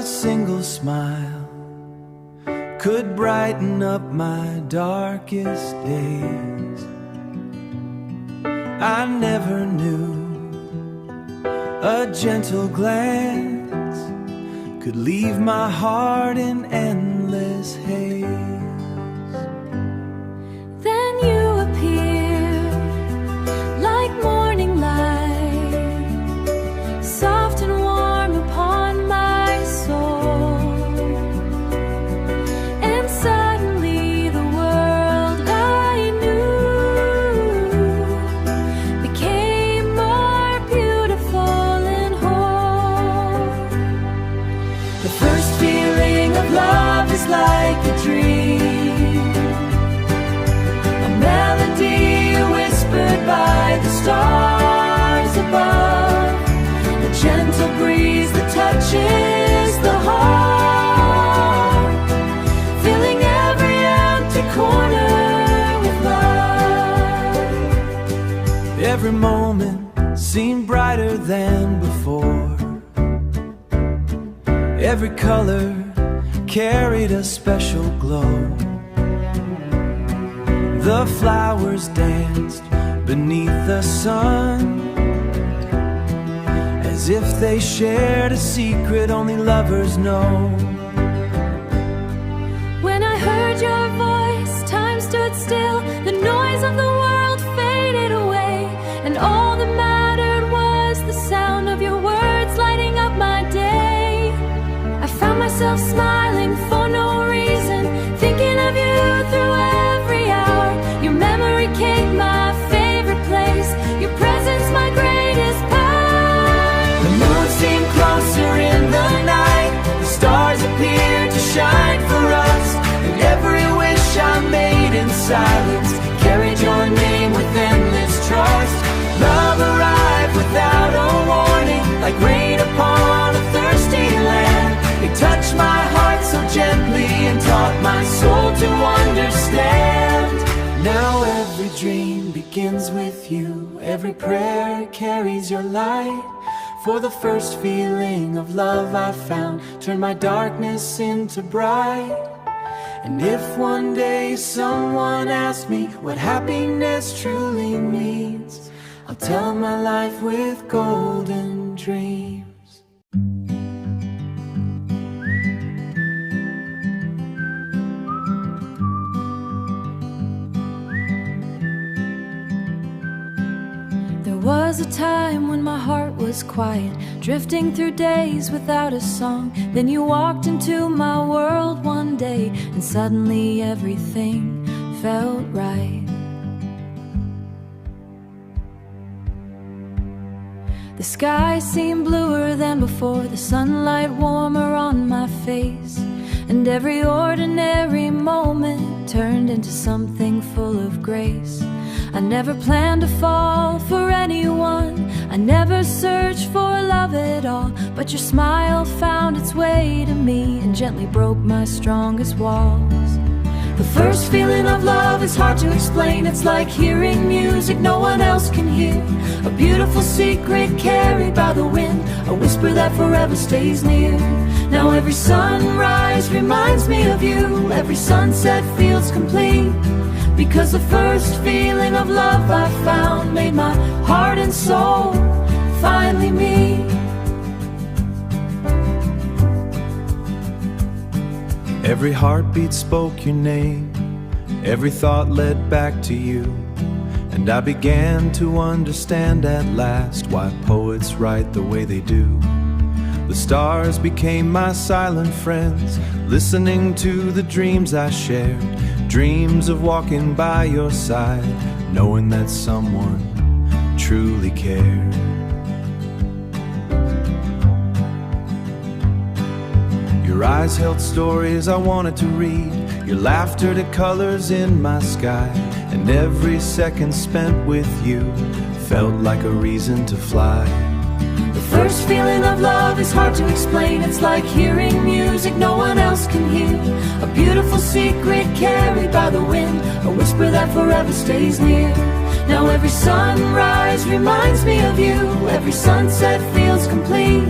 a single smile could brighten up my darkest days. I never knew a gentle glance could leave my heart in endless haze. Then you appeared like morning light, soft and warm upon my soul. And suddenly the world I knew became more beautiful and whole. The first feeling of love is like a dream, a melody whispered by the stars above, a gentle breeze that touches the heart, filling every empty corner with love. Every moment seemed brighter than before. Every color carried a special glow. The flowers danced beneath the sun, as if they shared a secret only lovers know. When I heard your voice, time stood still. The noise of the world faded away, and all that mattered was the sound of your words lighting up my day. I found myself smiling for no reason, thinking of you through every hour. Your memory came my favorite place, your presence my greatest power. The moon seemed closer in the night, the stars appeared to shine for us, and every wish I made in silence carried your name with endless trust. Love arrived without a warning, like rain upon a thirsty land. It touched my heart so gently and taught my soul to understand. Now every dream begins with you, every prayer carries your light. For the first feeling of love I found turned my darkness into bright. And if one day someone asks me what happiness truly means, I'll tell my life with golden dreams. There was a time when my heart was quiet, drifting through days without a song. Then you walked into my world one day, and suddenly everything felt right. The sky seemed bluer than before, the sunlight warmer on my face, and every ordinary moment turned into something full of grace. I never planned to fall for anyone, I never searched for love at all, but your smile found its way to me and gently broke my strongest walls. The first feeling of love is hard to explain. It's like hearing music no one else can hear, a beautiful secret carried by the wind, a whisper that forever stays near. Now every sunrise reminds me of you, every sunset feels complete, because the first feeling of love I found made my heart and soul finally meet. Every heartbeat spoke your name, every thought led back to you, and I began to understand at last why poets write the way they do. The stars became my silent friends, listening to the dreams I shared, dreams of walking by your side, knowing that someone truly cared. Your eyes held stories I wanted to read, your laughter to colors in my sky, and every second spent with you felt like a reason to fly. The first feeling of love is hard to explain. It's like hearing music no one else can hear, a beautiful secret carried by the wind, a whisper that forever stays near. Now every sunrise reminds me of you, every sunset feels complete,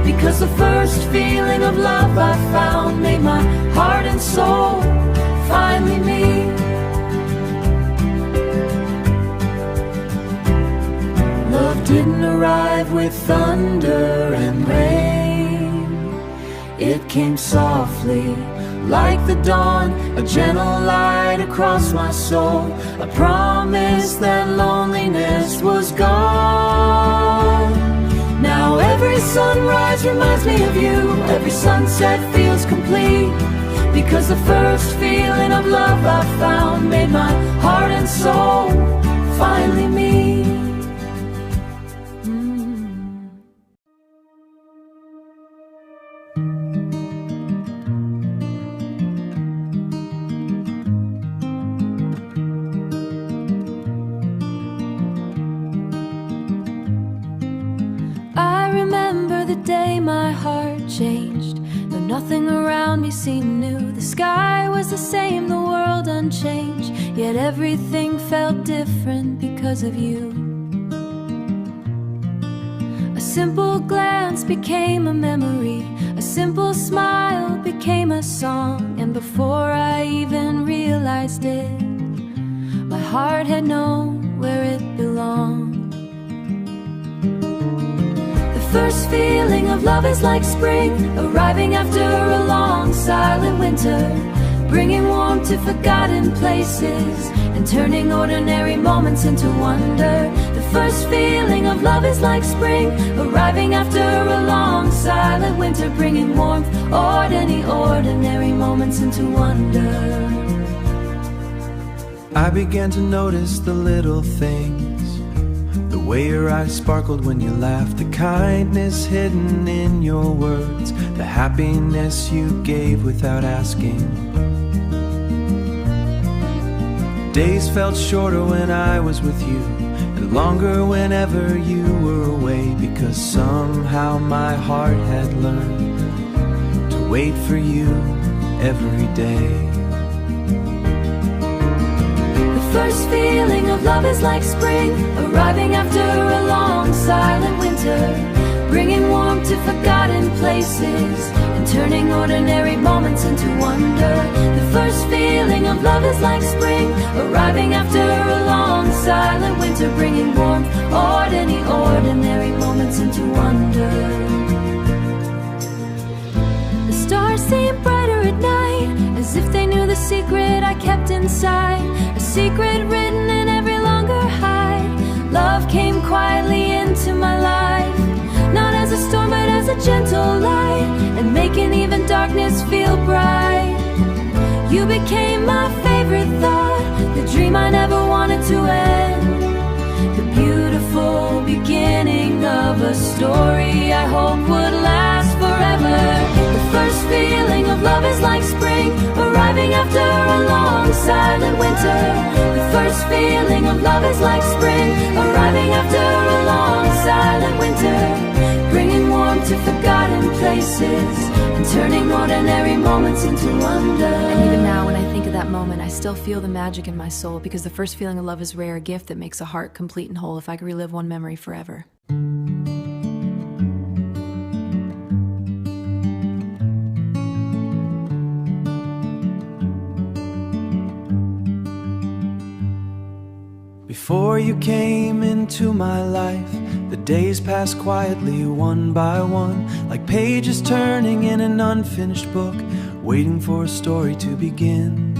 Because the first feeling of love I found made my heart and soul finally me. Love didn't arrive with thunder and rain. It came softly like the dawn, a gentle light across my soul, a promise that loneliness was gone. Now every sunrise reminds me of you, every sunset feels complete. Because the first feeling of love I found made my heart and soul finally me. I remember the day my heart changed. Though nothing around me seemed new, the sky was the same, the world unchanged. Yet everything felt different because of you. A simple glance became a memory, a simple smile became a song. And before I even realized it, my heart had known where it belonged. First feeling of love is like spring, arriving after a long silent winter, bringing warmth to forgotten places and turning ordinary moments into wonder. The first feeling of love is like spring, arriving after a long silent winter, bringing warmth, ordinary moments into wonder. I began to notice the little things, the way your eyes sparkled when you laughed, the kindness hidden in your words, the happiness you gave without asking. Days felt shorter when I was with you, and longer whenever you were away, because somehow my heart had learned to wait for you every day. First feeling of love is like spring, arriving after a long silent winter, bringing warmth to forgotten places and turning ordinary moments into wonder. The first feeling of love is like spring, arriving after a long silent winter, bringing warmth, ordinary moments into wonder. The stars seem brighter at night, as if they knew the secret I kept inside, a secret written in every longer hide. Love came quietly into my life, not as a storm but as a gentle light, and making even darkness feel bright. You became my favorite thought, the dream I never wanted to end, the beautiful beginning of a story I hope would last forever. The first feeling of love is like spring, arriving after a long silent winter. The first feeling of love is like spring, arriving after a long silent winter, bringing warmth to forgotten places and turning ordinary moments into wonder. And even now when I think of that moment, I still feel the magic in my soul, because the first feeling of love is rare, a gift that makes a heart complete and whole. If I could relive one memory forever. Before you came into my life, the days passed quietly one by one, like pages turning in an unfinished book, waiting for a story to begin.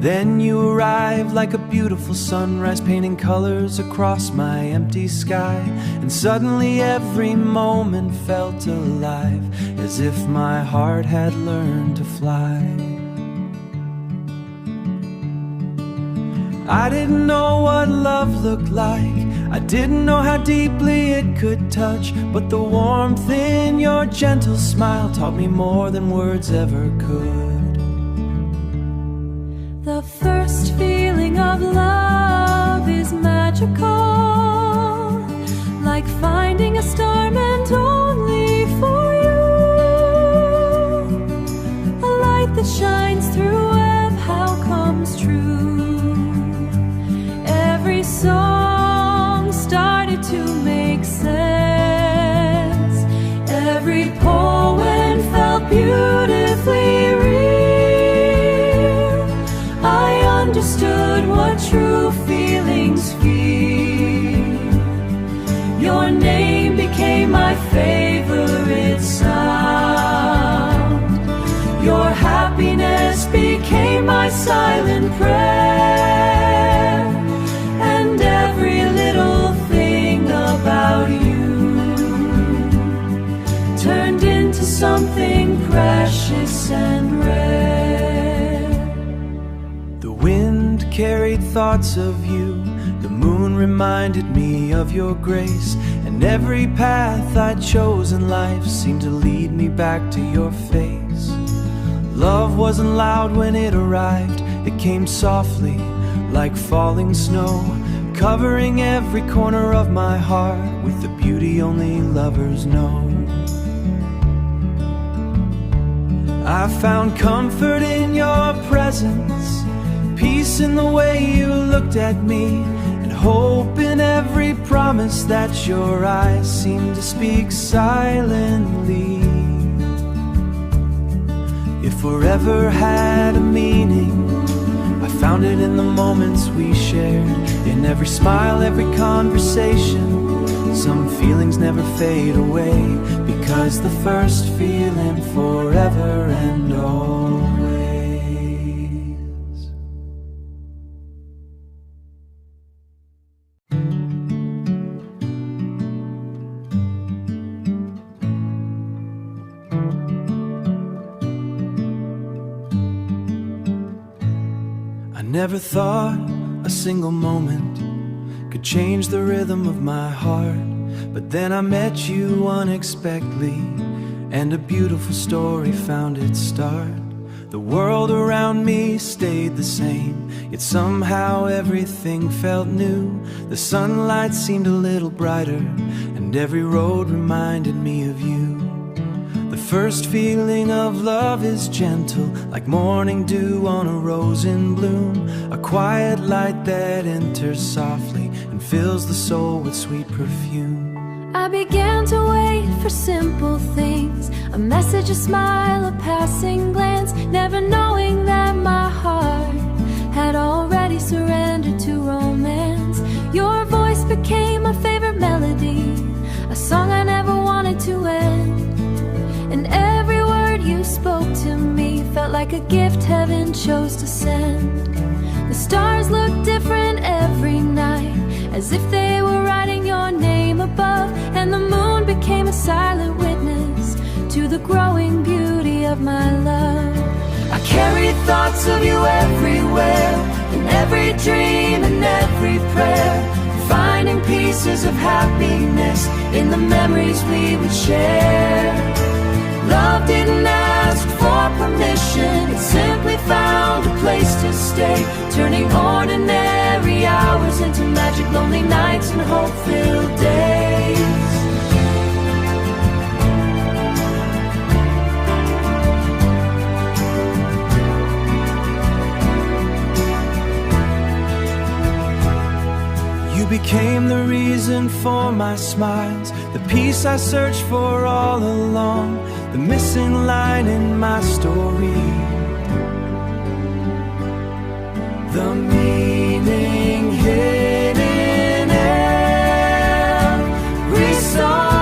Then you arrived like a beautiful sunrise, painting colors across my empty sky, and suddenly every moment felt alive, as if my heart had learned to fly. I didn't know what love looked like, I didn't know how deeply it could touch, but the warmth in your gentle smile taught me more than words ever could. The first feeling of love is magical, like finding a star meant only for you, a light that shines through and how comes true. Every song started to make sense, every beautifully real. I understood what true feelings feel. Your name became my favorite sound. Your happiness became my silent prayer. And every little thing about you turned into something precious and rare. The wind carried thoughts of you. The moon reminded me of your grace. And every path I chose in life seemed to lead me back to your face. Love wasn't loud when it arrived. It came softly, like falling snow, covering every corner of my heart with the beauty only lovers know. I found comfort in your presence, peace in the way you looked at me, and hope in every promise that your eyes seemed to speak silently. If forever had a meaning, I found it in the moments we shared, in every smile, every conversation. Some feelings never fade away, because the first feeling forever and always. I never thought a single moment could change the rhythm of my heart, but then I met you unexpectedly, and a beautiful story found its start. The world around me stayed the same, yet somehow everything felt new. The sunlight seemed a little brighter, and every road reminded me of you. The first feeling of love is gentle, like morning dew on a rose in bloom, a quiet light that enters softly and fills the soul with sweet perfume. I began to wait for simple things, a message, a smile, a passing glance, never knowing that my heart had already surrendered to romance. Your voice became my favorite melody, a song I never wanted to end. And every word you spoke to me felt like a gift heaven chose to send. The stars looked different every night, as if they were writing your name above, and the moon became a silent witness to the growing beauty of my love. I carried thoughts of you everywhere, in every dream and every prayer, finding pieces of happiness in the memories we would share. Love didn't ask for permission, it simply found a place to stay, turning ordinary hours into magic, lonely nights and hope-filled days. You became the reason for my smiles, the peace I searched for all along, the missing line in my story, the meaning hidden in every song.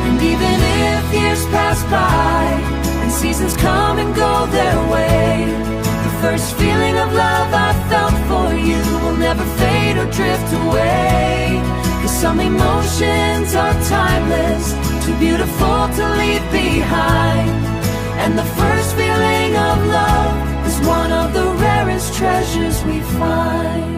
And even if years pass by and seasons come and go their way, the first feeling of love I felt for you will never fade or drift away. 'Cause some emotions are timeless, too beautiful to leave behind. And the first feeling of love is one of the rarest treasures we find.